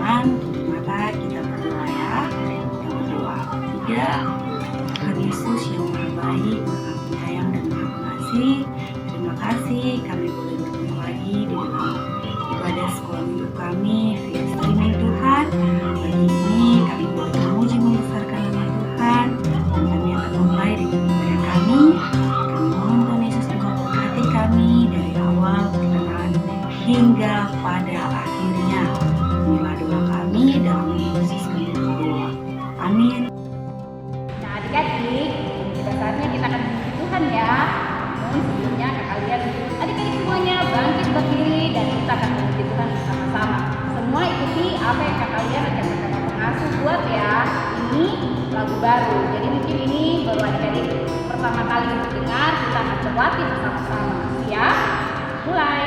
firman, maka kita berdoa ya. Kita berdoa. 3. Tuhan Yesus yang maha baik, maha penyayang dan maha pengasih, terima kasih kami boleh bertemu lagi di dalam ibadah sekolah minggu kami via streaming Tuhan. Pagi ini kami boleh memuji membesarkan nama Tuhan, dan kami akan memulai dengan ibadah kami. Kami mohon Tuhan Yesus Engkau berkati kami dari awal perkenalan hingga pada akhirnya. Inilah doa kami dalam nama Yesus kami berdoa. Amin. Nah adik-adik, pada saatnya kita akan memuji Tuhan ya. Namun sebelumnya kalian adik-adik semuanya bangkit berdiri dan kita akan memuji Tuhan bersama-sama. Semua ikuti apa yang kalian akan bersama pengasuh buat ya. Ini lagu baru, jadi mungkin ini baru adik-adik pertama kali mendengar, kita akan berlatih bersama-sama. Siap? Mulai.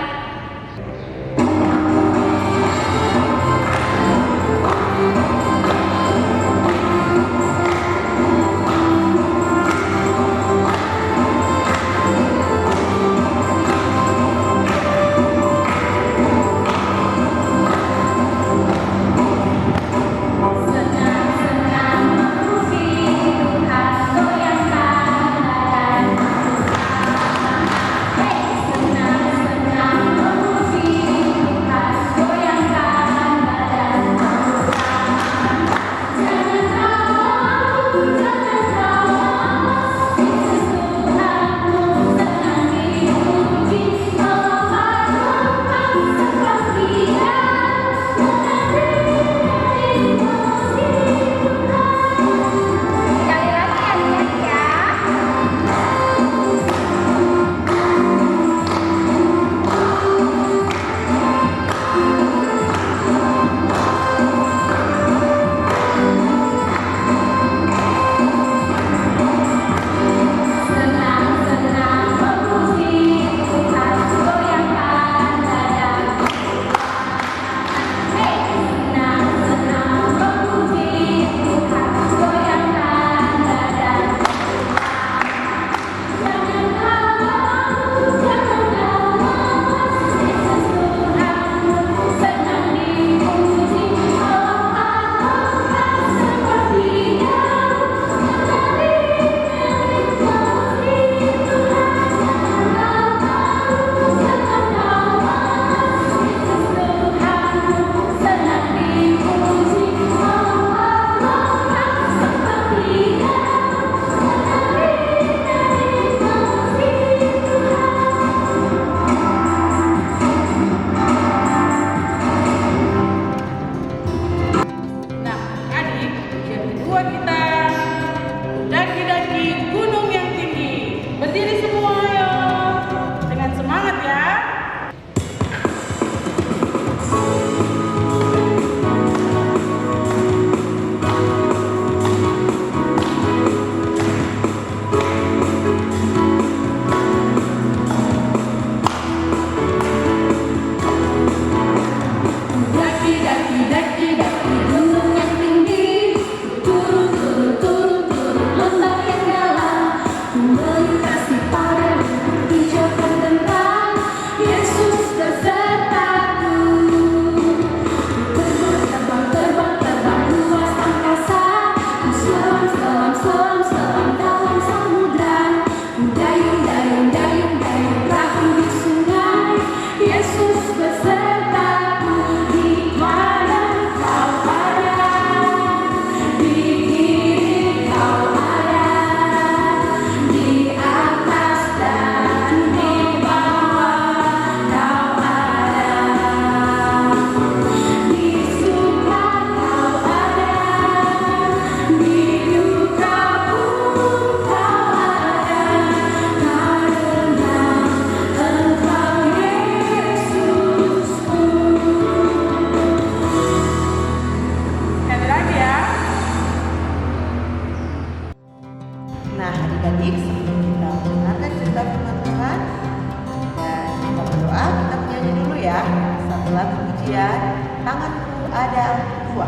Setelah pujian, tanganku ada dua.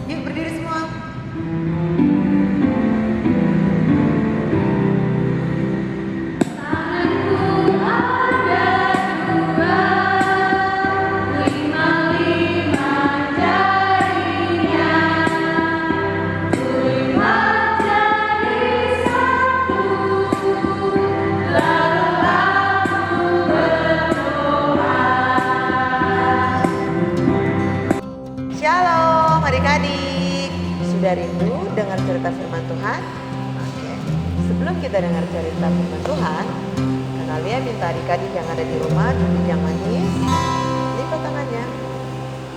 Yuk berdiri semua. Tanganku ada dua, lima-lima. sudah rindu dengar cerita firman Tuhan? Oke. Sebelum kita dengar cerita firman Tuhan, Kanalia minta adik-adik yang ada di rumah duduk yang manis, lipat tangannya,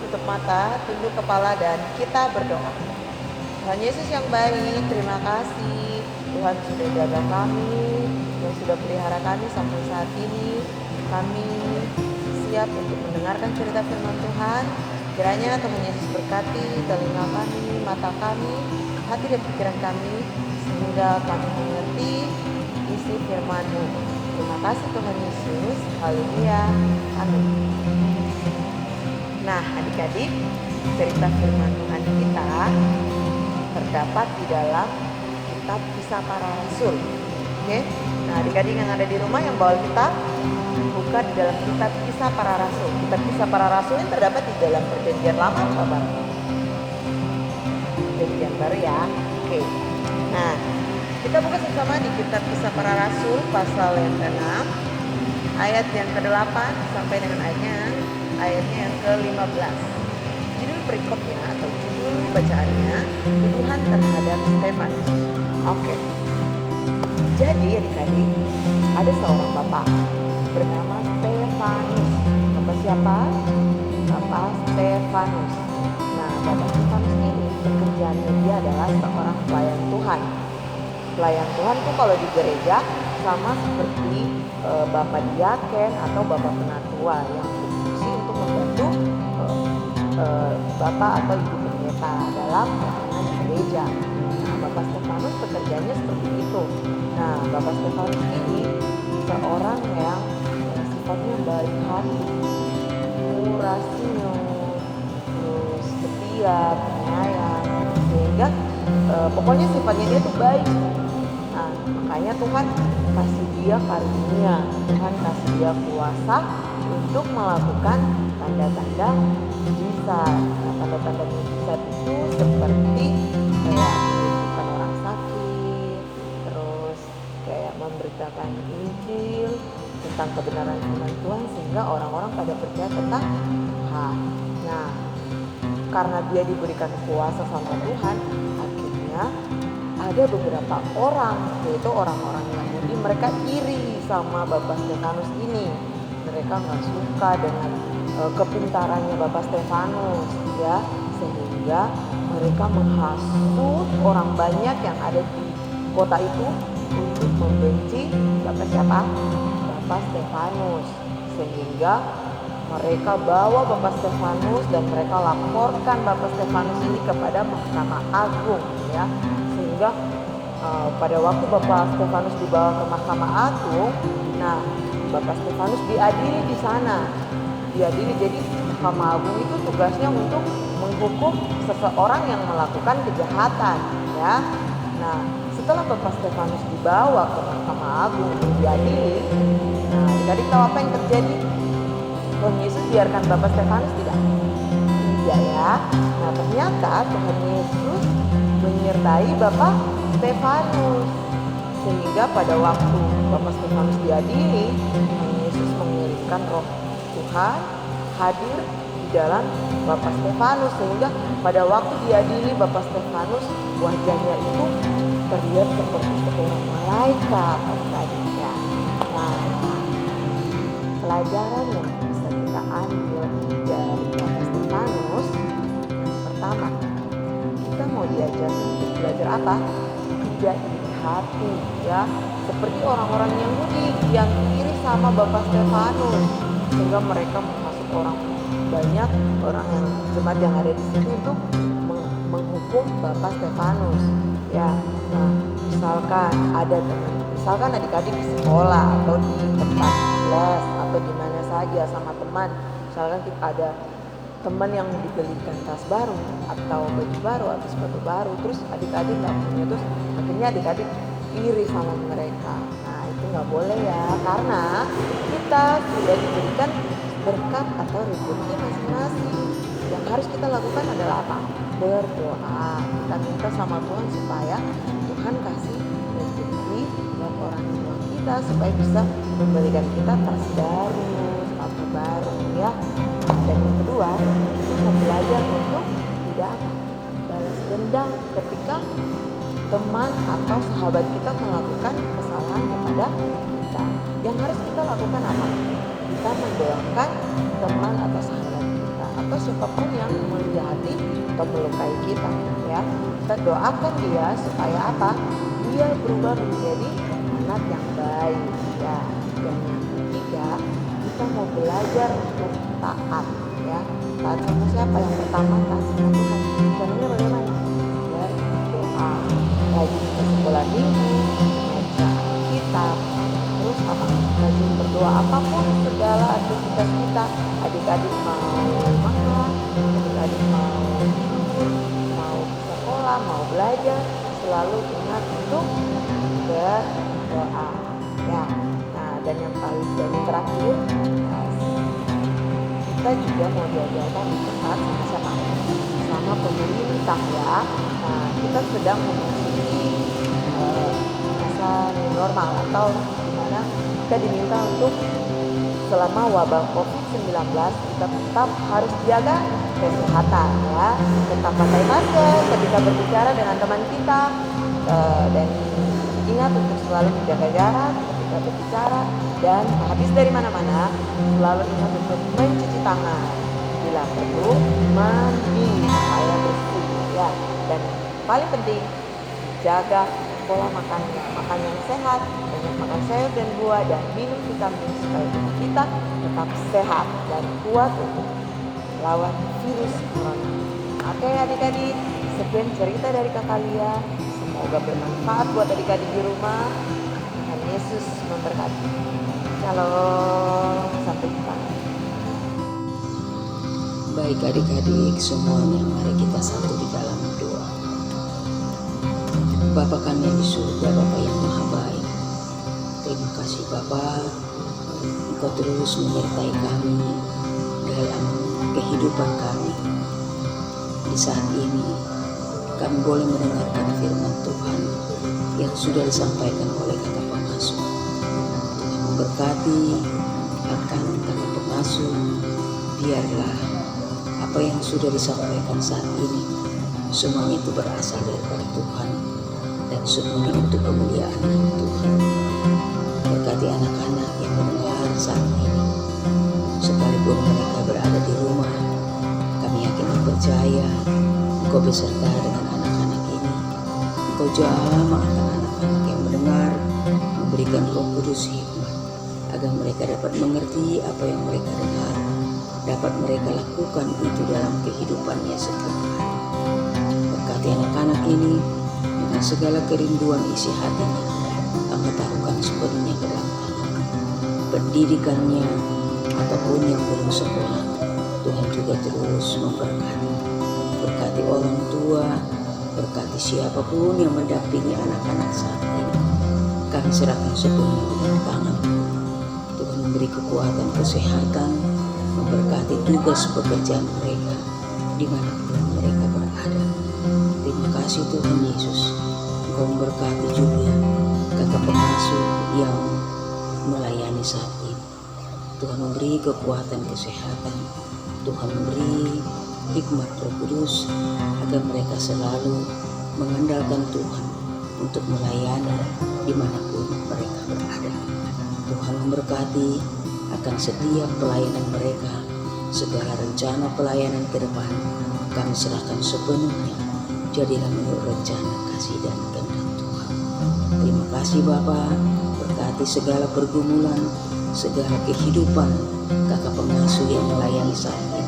tutup mata, tunduk kepala, dan kita berdoa. Tuhan Yesus yang baik, terima kasih Tuhan sudah jaga kami, yang sudah pelihara kami sampai saat ini. Kami siap untuk mendengarkan cerita firman Tuhan. Kiranya Tuhan Yesus berkati telinga kami, mata kami, hati dan pikiran kami, sehingga kami mengerti isi firman-Mu. Terima kasih Tuhan Yesus. Haleluya. Amin. Nah, adik-adik, cerita firman Tuhan kita terdapat di dalam kitab Kisah Para Rasul. Oke. Nah, adik-adik yang ada di rumah yang bawa kitab, buka di dalam kitab Kisah Para Rasul. Kitab Kisah Para Rasul ini terdapat di dalam Perjanjian Lama atau Baru? Perjanjian Baru ya. Oke. Nah, kita buka sama-sama di kitab Kisah Para Rasul pasal yang ke-6, ayat yang ke-8 sampai dengan ayatnya yang ke-15. Judul perikopnya atau judul bacaannya, Tuduhan terhadap Stefanus. Oke. Jadi adik-adik, ada seorang bapak bernama Stefanus. Bapak siapa? Bapak Stefanus. Nah, Bapak Stefanus ini pekerjaannya dia adalah seorang pelayan Tuhan. Pelayan Tuhan tuh kalau di gereja sama seperti Bapak Diaken atau Bapak Penatua yang berfungsi untuk membantu Bapak atau Ibu Pendeta dalam pelayanan di gereja. Nah, Bapak Stefanus pekerjaannya seperti itu. Nah, Bapak Stefanus ini seorang yang sifatnya baik hati, murah senyum, terus setia, penyayang, sehingga pokoknya sifatnya dia tuh baik. Nah, makanya Tuhan kasih dia karunia, Tuhan kasih dia kuasa untuk melakukan tanda-tanda mujizat. Nah, tanda-tanda mujizat itu seperti kayak menyembuhkan orang sakit, terus kayak memberitakan Injil tentang kebenaran firman Tuhan sehingga orang-orang pada percaya tentang Tuhan. Nah, karena dia diberikan kuasa sama Tuhan, akhirnya ada beberapa orang, yaitu orang-orang Yahudi, mereka iri sama Bapak Stefanus ini. Mereka nggak suka dengan kepintarannya Bapak Stefanus, ya, sehingga mereka menghasut orang banyak yang ada di kota itu untuk membenci Bapak siapa? Bapak Stefanus, sehingga mereka bawa Bapak Stefanus dan mereka laporkan Bapak Stefanus ini kepada Mahkamah Agung, ya, sehingga pada waktu Bapak Stefanus dibawa ke Mahkamah Agung, nah Bapak Stefanus diadili di sana, diadili. Jadi Mahkamah Agung itu tugasnya untuk menghukum seseorang yang melakukan kejahatan, ya. Nah, setelah Bapak Stefanus dibawa ke Mahkamah Agung untuk diadili, nah jadi tahu apa yang terjadi? Tuhan Yesus biarkan Bapak Stefanus tidak? Tidak ya. Nah, ternyata Tuhan Yesus menyertai Bapak Stefanus, sehingga pada waktu Bapak Stefanus diadili, Tuhan Yesus mengirimkan Roh Tuhan hadir di dalam Bapak Stefanus, sehingga pada waktu diadili Bapak Stefanus wajahnya itu terlihat seperti seorang malaikat tadinya. Nah, pelajaran yang bisa kita ambil dari Bapak Stefanus, yang pertama, kita mau diajar untuk belajar apa? Tidak iri hati, ya, seperti orang-orang Yahudi yang iri sama Bapak Stefanus, sehingga mereka menghasut orang banyak, orang yang jemaat yang ada di situ untuk menghukum Bapak Stefanus, ya. Nah, misalkan adik-adik di sekolah atau di tempat les atau di mana saja sama teman, misalkan kita ada teman yang dibelikan tas baru atau baju baru atau sepatu baru, terus adik-adik nggak punya, terus akhirnya adik-adik iri sama mereka. Nah, itu nggak boleh ya, karena kita sudah diberikan berkat atau rezeki masing-masing. Yang harus kita lakukan adalah apa? Berdoa. Kita minta sama Tuhan supaya Tuhan kasih rezeki buat orang tua kita supaya bisa memberikan kita tas baru, sepatu baru, ya. Dan yang kedua, kita belajar untuk tidak balas dendam ketika teman atau sahabat kita melakukan kesalahan kepada kita. Yang harus kita lakukan apa? Kita mendoakan teman atau sahabat kita atau siapapun yang menjahati atau melukai kita, ya. Kita doakan dia supaya apa? Dia berubah menjadi anak yang baik, ya. Dan yang ketiga, kita mau belajar untuk taat, ya. Taat sama siapa? Yang pertama taat sama Tuhan. Caranya bagaimana? Ya, doa, rajin ke sekolah minggu, baca kitab, terus apa? Rajin berdoa, apapun segala aktivitas kita. Adik-adik mau makan, adik-adik mau sekolah, mau belajar, selalu ingat untuk berdoa, ya. Nah, dan yang terakhir, kita juga mau diajarkan untuk taat sama siapa? Sama pemerintah, ya. Nah, kita sedang memasuki masa new normal atau dimana kita diminta untuk selama wabah COVID-19 kita tetap harus jaga kesehatan, ya. Tetap pakai masker ketika berbicara dengan teman kita, dan ingat untuk selalu menjaga jarak ketika berbicara, dan habis dari mana-mana selalu ingat untuk mencuci tangan, bila perlu mandi supaya bersih, ya. Dan paling penting jaga pola makannya, makan yang sehat, banyak makan sayur dan buah, dan minum vitamin supaya tubuh kita tetap sehat dan kuat untuk lawan virus corona. Oke adik-adik, sekian cerita dari Kakak Lia. Semoga bermanfaat buat adik-adik di rumah. Tuhan Yesus memberkati. Shalom, sampai jumpa. Baik adik-adik semuanya, mari kita satu di dalam doa. Bapa kami yang di surga, Bapa yang maha baik, terima kasih Bapa, Engkau terus menyertai kami dalam kehidupan kami. Di saat ini kami boleh mendengarkan firman Tuhan yang sudah disampaikan oleh kakak pengasuh. Tuhan memberkati akan kakak pengasuh, biarlah apa yang sudah disampaikan saat ini semuanya itu berasal daripada Tuhan dan semuanya untuk kemuliaan Tuhan. Berkati anak-anak yang mendengar saat ini, sekalipun mereka berada di rumah, kami yakin dan percaya Engkau beserta dengan anak-anak ini. Engkau jamah akan anak-anak yang mendengar, memberikan Roh Kudus hikmat agar mereka dapat mengerti apa yang mereka dengar, dapat mereka lakukan itu dalam kehidupannya setiap hari. Berkati anak-anak ini dengan segala kerinduan isi hatinya, Engkau taruhkan sepenuhnya ke dalam tangan. Pendidikannya ataupun yang belum sekolah, Tuhan juga terus memberkati. Berkati orang tua, berkati siapapun yang mendampingi anak-anak saat ini. Kami serahkan sepenuhnya ke dalam tangan. Tuhan memberi kekuatan, kesehatan, memberkati tugas pekerjaan mereka dimanapun mereka berada. Terima kasih Tuhan Yesus. Engkau memberkati juga kakak pengasuh yang melayani saat ini. Tuhan memberi kekuatan, kesehatan. Tuhan memberi hikmat Roh Kudus agar mereka selalu mengandalkan Tuhan untuk melayani dimanapun mereka berada. Tuhan memberkati akan setiap pelayanan mereka, segala rencana pelayanan ke depan kami serahkan sepenuhnya. Jadilah menurut rencana kasih dan kehendak Tuhan. Terima kasih Bapa, berkati segala pergumulan, segala kehidupan kakak pengasuh yang melayani saat ini.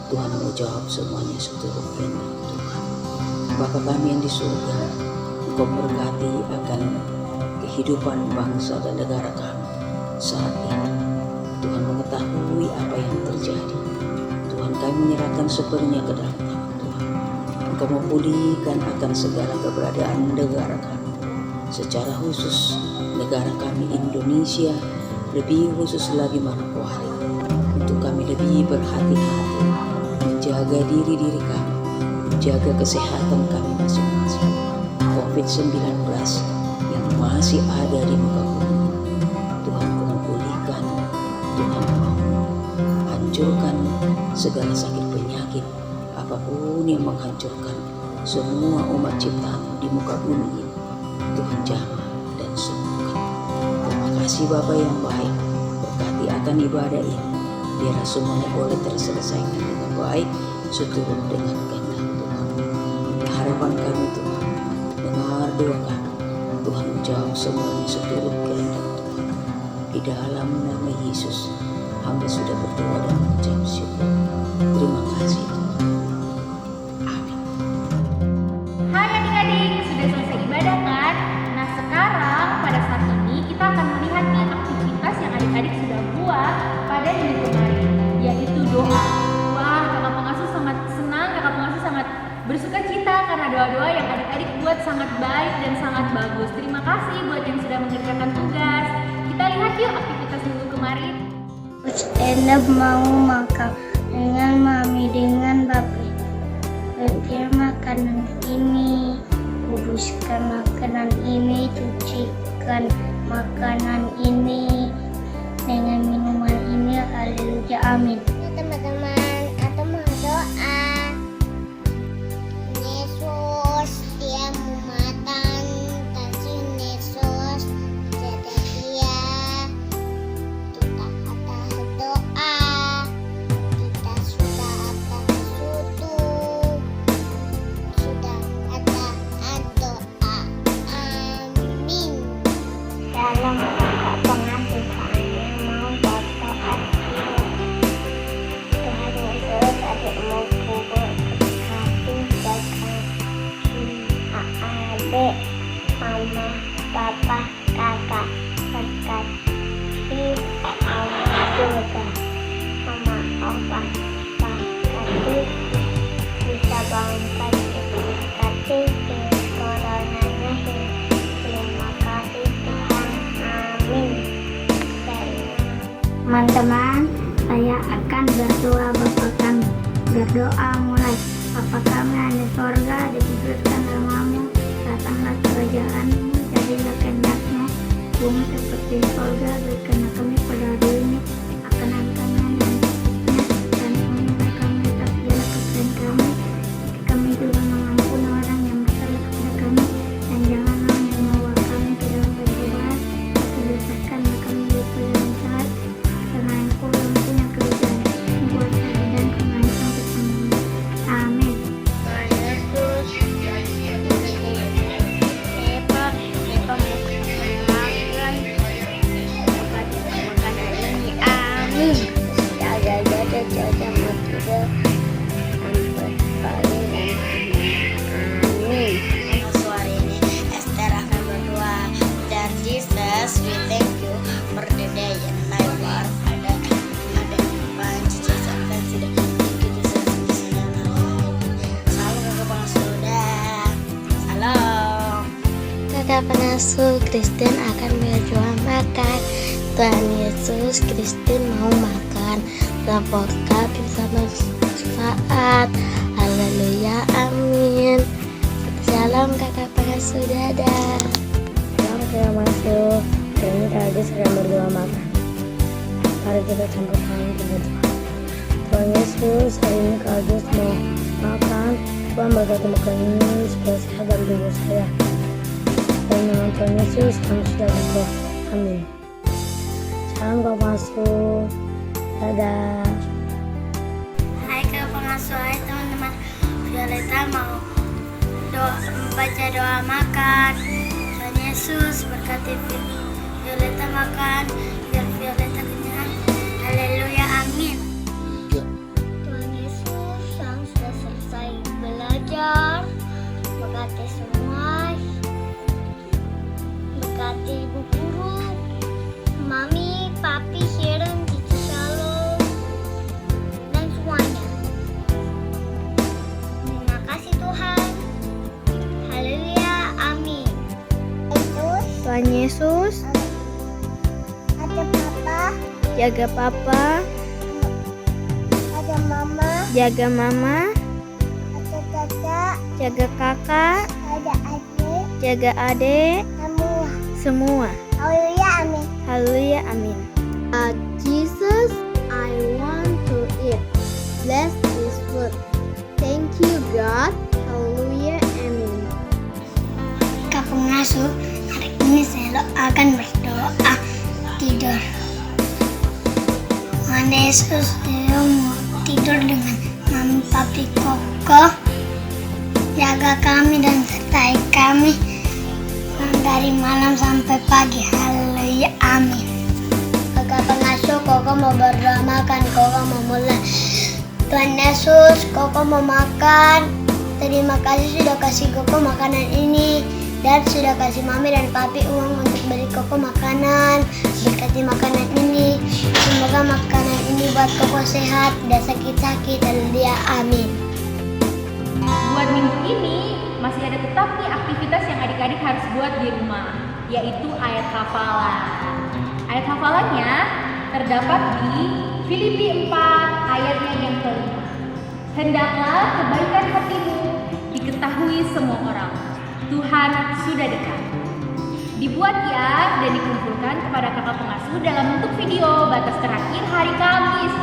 Tuhan menjawab semuanya seturut kehendak Tuhan. Bapa kami yang di surga, Engkau berkati akan kehidupan bangsa dan negara kami saat ini. Tuhan mengetahui apa yang terjadi. Tuhan kami menyerahkan sepenuhnya ke dalam tangan Tuhan. Engkau memulihkan akan segala keberadaan negara kami. Secara khusus negara kami Indonesia, lebih khusus lagi Manokwari. Untuk kami lebih berhati-hati menjaga diri kami, menjaga kesehatan kami masing-masing. COVID-19 yang masih ada di muka bumi, Tuhan kau pulihkan, Tuhan kau hancurkan segala sakit penyakit apapun yang menghancurkan semua umat ciptaan di muka bumi ini Tuhan jamah dan sembuhkan. Terima kasih Bapa yang baik, berkati akan ibadah ini, biar semuanya boleh terselesaikan dengan baik seturut dengan kehendak Tuhan. Harapan kami Tuhan, dengar doa kami, Tuhan menjawab semuanya seturut kehendak Tuhan. Di dalam nama Yesus, hamba sudah berdoa dan mengucap syukur. Terima kasih Tuhan. Amin. Hai adik-adik, sudah selesai ibadah kan? Nah sekarang pada saat ini kita akan melihat nih aktivitas yang adik-adik sudah buat pada minggu kemarin, yaitu doa. Wah, kakak pengasuh sangat senang, kakak pengasuh sangat bersuka cita karena doa-doa yang adik-adik buat sangat baik dan sangat bagus. Terima kasih buat yang sudah mengerjakan tugas. Kita lihat yuk aktivitas minggu kemarin. Stand mau makan dengan mami dengan papi. Bertiap makanan ini, kuduskan makanan ini, cucikan makanan ini, dengan minuman ini. Haleluya, amin. Teman-teman, atau mau doa. Yesus, dia mau makan, kasih Yesus, jaga dia. Kita atas doa, kita sudah atas suatu, sudah ada doa, amin. Dalam kakak pengasuh saya mau berdoa. Tuhan Yesus, adikmu kubur hati jaga adik, mama, papa, kakak, berkati Allah juga, mama, opa, berkati, bisa bangunkan berkati, coronanya terima kasih Tuhan, amin. Teman-teman, saya akan berdoa Bapa kami. Berdoa mulai. Bapa kami yang di sorga, dikuduskan namamu, datanglah kerajaanmu, jadilah kehendakmu, bumi seperti di sorga. Berikanlah kami pada hari ini makanan kami yang secukupnya, dan ampunilah kami atas segala kesalahan kami, seperti kami juga mengampuni orang yang bersalah kepada kami, dan janganlah membawa kami ke dalam pencobaan, tapi bebaskanlah kami dari yang jahat, karena Engkau yang punya kerajaan, buat saya dan kami sampai selamanya. Amin. Jesus, we thank you for the day and night war. Ada panci Jesus dan sudah begitu salam kakak pengasuh dah. Salam. Kakak pengasuh Kristen akan berjuang makan. Tuhan Yesus, Kristen mau makan. Laporkan bersama saat. Haleluya, amin. Salam kakak pengasuh, dadah. Salam kakak pengasuh. Hari ini Kak Agus sedang berdoa makan. Mari kita campur tangan kita berdoa. Tuhan Yesus, hari ini Kak Agus mau makan. Tuhan berkati makan ini supaya sehat dalam tubuh saya. Dan dengan Tuhan Yesus kami sudah berdoa. Amin. Salam Kak Pengasuh. Dadah. Hai Kak Pengasuh, hai teman-teman. Violeta mau membaca doa makan. Tuhan Yesus berkati Violeta makan, biar Violeta kenyang. Haleluya, amin. Tuhan Yesus yang sudah selesai belajar, berkati semua, berkati ibu guru, mami, papi, Sharon, Cici Shalom, dan semuanya. Terima kasih Tuhan. Haleluya, amin. Tuhan Yesus, jaga papa, jaga mama, jaga kakak, jaga adik, semua. Haleluya, amin. Haleluya, amin. Jesus, I want to eat. Bless this food. Thank you, God. Hallelujah. pengasuh. Hari ini saya akan berdoa tidur. Tuhan Yesus, saya mau tidur dengan mami, papi, koko. Jaga kami dan sertai kami dari malam sampai pagi. Haleluya, amin. Kakak pengasuh, koko mau berdoa makan, koko mau mulai. Tuhan Yesus, koko mau makan. Terima kasih sudah kasih koko makanan ini, dan sudah kasih mami dan papi uang untuk beli koko makanan. Berkati makanan ini, semoga makanan ini buat koko sehat, tidak sakit-sakit. Haleluya, amin. Buat minggu ini masih ada tetap nih aktivitas yang adik-adik harus buat di rumah, yaitu ayat hafalan. Ayat hafalannya terdapat di Filipi 4 ayatnya yang kelima. Hendaklah kebaikan hatimu diketahui semua orang. Tuhan sudah dekat. Dibuat ya dan dikumpulkan kepada kakak pengasuh dalam bentuk video batas terakhir hari Kamis.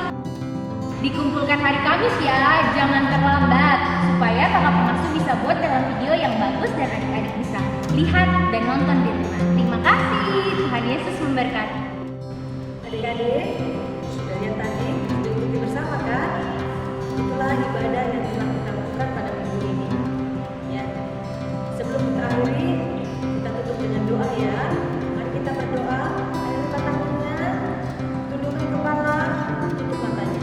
Dikumpulkan hari Kamis ya, jangan terlambat supaya kakak pengasuh bisa buat dalam video yang bagus dan adik-adik bisa lihat dan nonton di rumah. Terima kasih, Tuhan Yesus memberkati. Adik-adik, sudah lihat tadi, diikuti bersama kan? Itulah ibadah yang telah kita lakukan pada minggu ini. Ya. Sebelum kita akhiri, kita tutup dengan doa ya. Mari kita berdoa. Ayo lipat tangannya, tundukkan kepala, tutup matanya.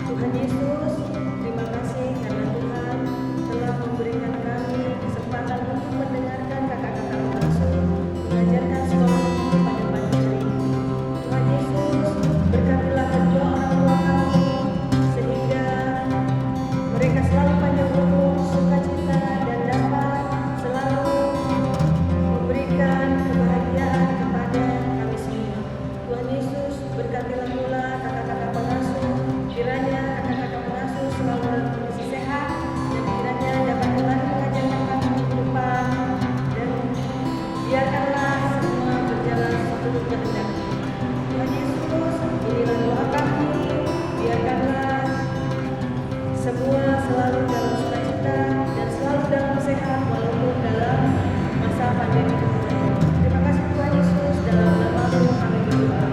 Tuhan Yesus, terima kasih karena Tuhan telah memberikan kami kesempatan untuk mendengarkan kakak-kakak pengasuh mengajarkan sekolah minggu pada pagi hari ini. Tuhan Yesus, berkatilah kedua orang tua kami sehingga mereka selalu panjang umur, sukacita, dan dapat selalu memberikan kebahagiaan kepada kami semua. Tuhan Yesus, berkatilah pula kakak-kakak pengasuh, kiranya kakak-kakak pengasuh selalu dalam kondisi sehat dan kiranya dapat kembali mengajarkan kami minggu depan, dan biarkanlah semua berjalan seturut kehendak. Tuhan Yesus, inilah doa kami, biarkanlah semua selalu dalam sukacita dan selalu dalam sehat walaupun dalam masa pandemi ini. Terima kasih Tuhan Yesus, dalam nama-Mu kami berdoa.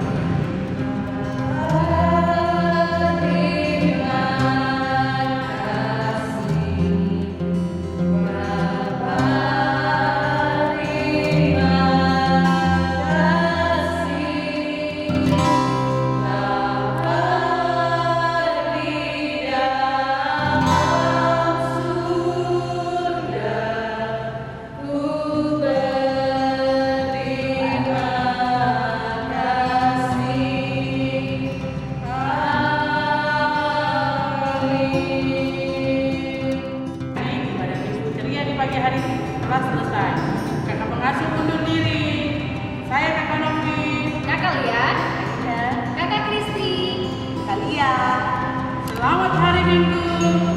Ibadah minggu ceria di pagi hari ini telah selesai. Kakak pengasuh undur diri. Saya Kakak Novi. Kakak Lian, kakak Kristi. Kalian. Selamat hari Minggu.